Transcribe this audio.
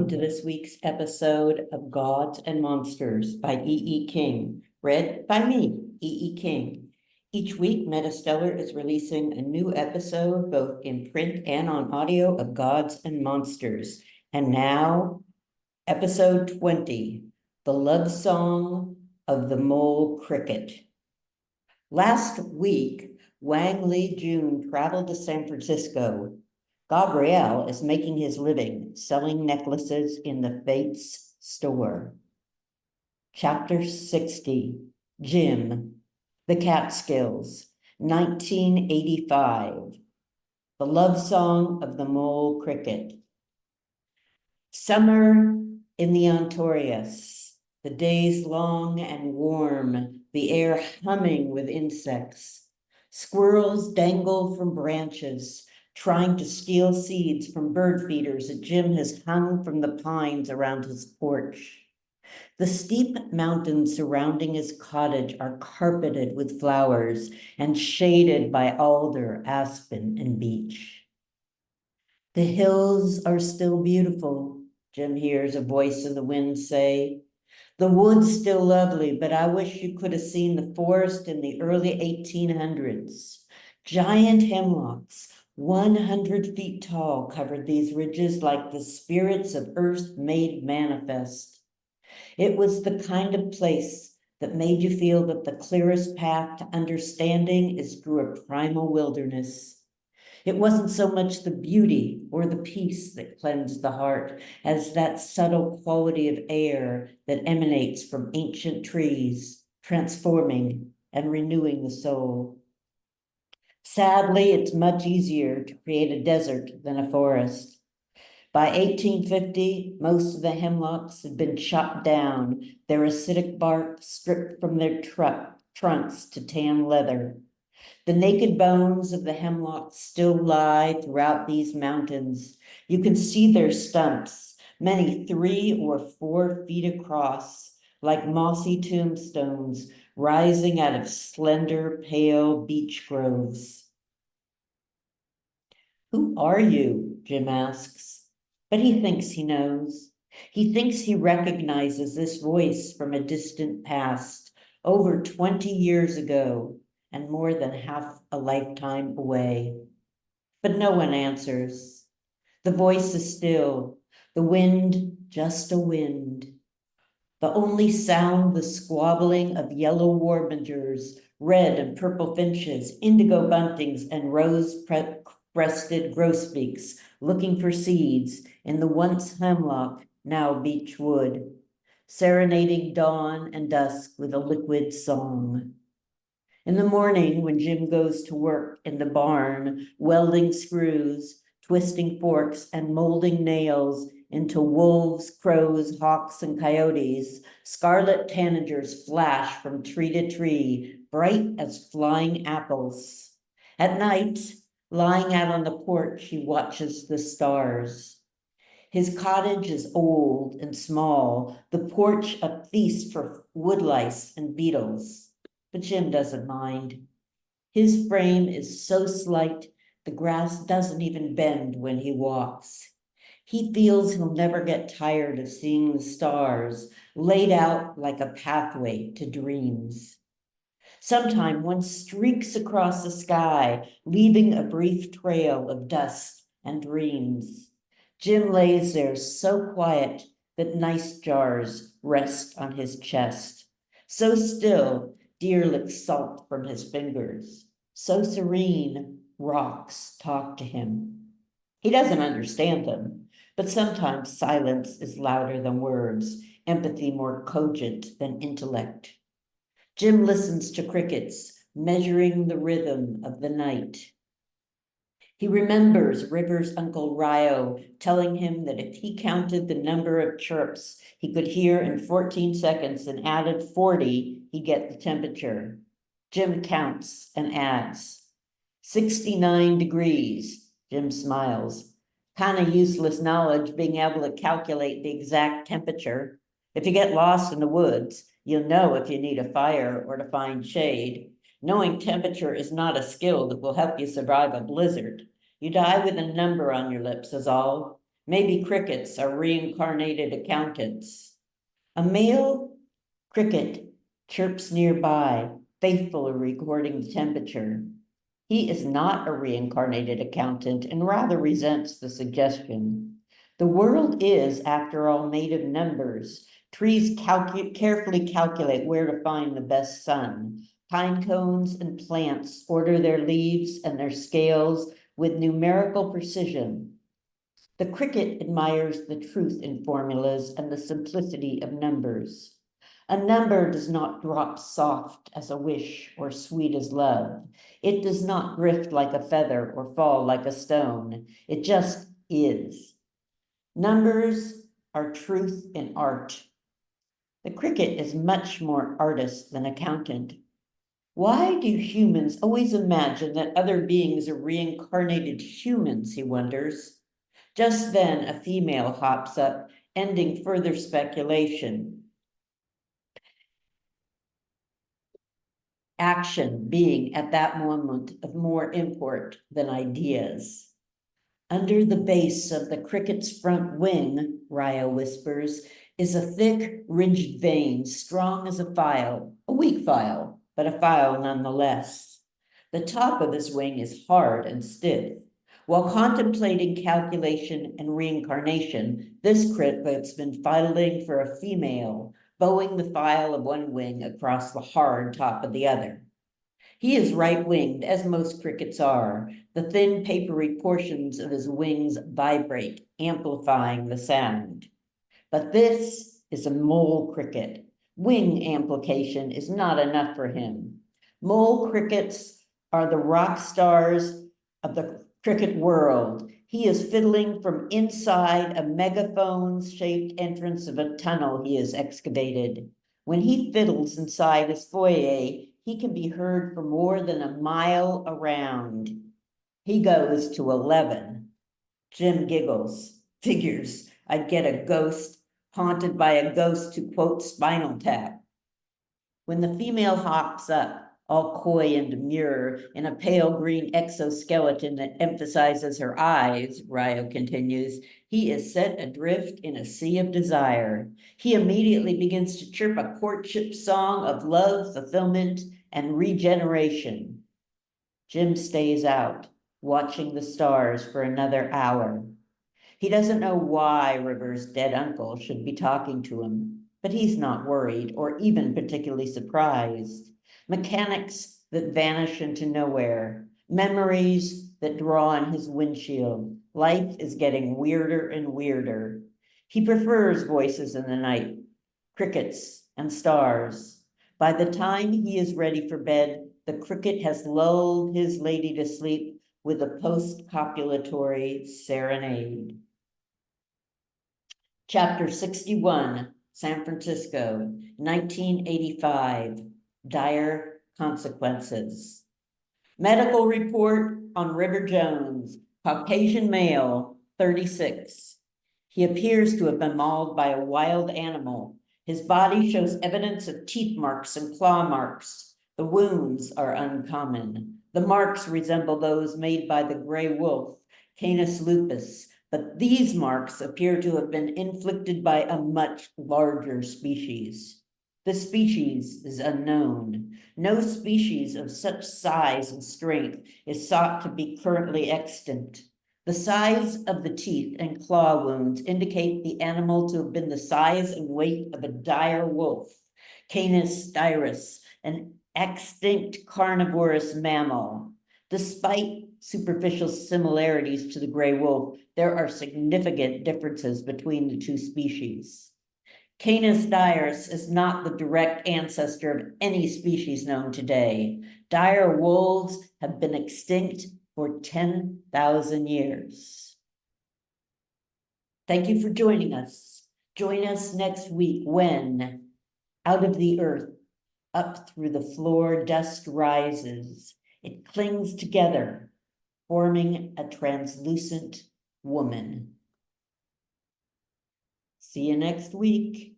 Welcome to this week's episode of Gods and Monsters by E.E. King, read by me, E.E. King. Each week, MetaStellar is releasing a new episode, both in print and on audio, of Gods and Monsters. And now, episode 20, The Love Song of the Mole Cricket. Last week, Wang Li Jun traveled to San Francisco. Gabriel is making his living selling necklaces in the Fates store. Chapter 60, Jim, The Catskills, 1985. The Love Song of the Mole Cricket. Summer in the Ontorius, the days long and warm, the air humming with insects. Squirrels dangle from branches, trying to steal seeds from bird feeders that Jim has hung from the pines around his porch. The steep mountains surrounding his cottage are carpeted with flowers and shaded by alder, aspen, and beech. The hills are still beautiful, Jim hears a voice in the wind say. The wood's still lovely, but I wish you could have seen the forest in the early 1800s. Giant hemlocks, 100 feet tall, covered these ridges like the spirits of earth made manifest. It was the kind of place that made you feel that the clearest path to understanding is through a primal wilderness. It wasn't so much the beauty or the peace that cleansed the heart as that subtle quality of air that emanates from ancient trees, transforming and renewing the soul. Sadly, it's much easier to create a desert than a forest. By 1850, most of the hemlocks had been chopped down, their acidic bark stripped from their trunks to tan leather. The naked bones of the hemlocks still lie throughout these mountains. You can see their stumps, many 3 or 4 feet across, like mossy tombstones rising out of slender, pale beech groves. Who are you? Jim asks, but he thinks he knows. He thinks he recognizes this voice from a distant past, over 20 years ago, and more than half a lifetime away. But no one answers. The voice is still, the wind just a wind. The only sound, the squabbling of yellow warbingers, red and purple finches, indigo buntings, and rose-breasted grosbeaks looking for seeds in the once hemlock, now beech wood, serenading dawn and dusk with a liquid song. In the morning, when Jim goes to work in the barn, welding screws, twisting forks, and molding nails into wolves, crows, hawks, and coyotes, scarlet tanagers flash from tree to tree, bright as flying apples. At night, lying out on the porch, he watches the stars. His cottage is old and small, the porch a feast for woodlice and beetles. But Jim doesn't mind. His frame is so slight, the grass doesn't even bend when he walks. He feels he'll never get tired of seeing the stars laid out like a pathway to dreams. Sometime one streaks across the sky, leaving a brief trail of dust and dreams. Jim lays there so quiet that nice jars rest on his chest. So still, deer lick salt from his fingers. So serene, rocks talk to him. He doesn't understand them, but sometimes silence is louder than words, empathy more cogent than intellect. Jim listens to crickets, measuring the rhythm of the night. He remembers River's Uncle Rio telling him that if he counted the number of chirps he could hear in 14 seconds and added 40, he'd get the temperature. Jim counts and adds. 69 degrees, Jim smiles. Kind of useless knowledge being able to calculate the exact temperature. If you get lost in the woods, you'll know if you need a fire or to find shade. Knowing temperature is not a skill that will help you survive a blizzard. You die with a number on your lips is all. Maybe crickets are reincarnated accountants. A male cricket chirps nearby, faithfully recording the temperature. He is not a reincarnated accountant and rather resents the suggestion. The world is, after all, made of numbers. Trees carefully calculate where to find the best sun. Pine cones and plants order their leaves and their scales with numerical precision. The cricket admires the truth in formulas and the simplicity of numbers. A number does not drop soft as a wish or sweet as love. It does not drift like a feather or fall like a stone. It just is. Numbers are truth in art. The cricket is much more artist than accountant. Why do humans always imagine that other beings are reincarnated humans, he wonders. Just then, a female hops up, ending further speculation. Action being at that moment of more import than ideas. Under the base of the cricket's front wing, Ryo whispers, is a thick, ridged vein, strong as a file, a weak file, but a file nonetheless. The top of his wing is hard and stiff. While contemplating calculation and reincarnation, this cricket's been filing for a female, bowing the file of one wing across the hard top of the other. He is right-winged, as most crickets are. The thin, papery portions of his wings vibrate, amplifying the sound. But this is a mole cricket. Wing amplification is not enough for him. Mole crickets are the rock stars of the cricket world. He is fiddling from inside a megaphone-shaped entrance of a tunnel he has excavated. When he fiddles inside his foyer, he can be heard for more than a mile around. He goes to 11. Jim giggles. Figures I'd get a ghost, haunted by a ghost to quote Spinal Tap. When the female hops up, all coy and demure, in a pale green exoskeleton that emphasizes her eyes, Ryo continues, he is set adrift in a sea of desire. He immediately begins to chirp a courtship song of love, fulfillment, and regeneration. Jim stays out, watching the stars for another hour. He doesn't know why River's dead uncle should be talking to him, but he's not worried or even particularly surprised. Mechanics that vanish into nowhere, memories that draw on his windshield. Life is getting weirder and weirder. He prefers voices in the night, crickets and stars. By the time he is ready for bed, the cricket has lulled his lady to sleep with a post-copulatory serenade. Chapter 61, San Francisco, 1985, Dire Consequences. Medical report on River Jones, Caucasian male, 36. He appears to have been mauled by a wild animal. His body shows evidence of teeth marks and claw marks. The wounds are uncommon. The marks resemble those made by the gray wolf, Canis lupus, but these marks appear to have been inflicted by a much larger species. The species is unknown. No species of such size and strength is thought to be currently extant. The size of the teeth and claw wounds indicate the animal to have been the size and weight of a dire wolf, Canis dirus, an extinct carnivorous mammal. Despite superficial similarities to the gray wolf, there are significant differences between the two species. Canis dirus is not the direct ancestor of any species known today. Dire wolves have been extinct for 10,000 years. Thank you for joining us. Join us next week when, out of the earth, up through the floor, dust rises. It clings together, forming a translucent woman. See you next week.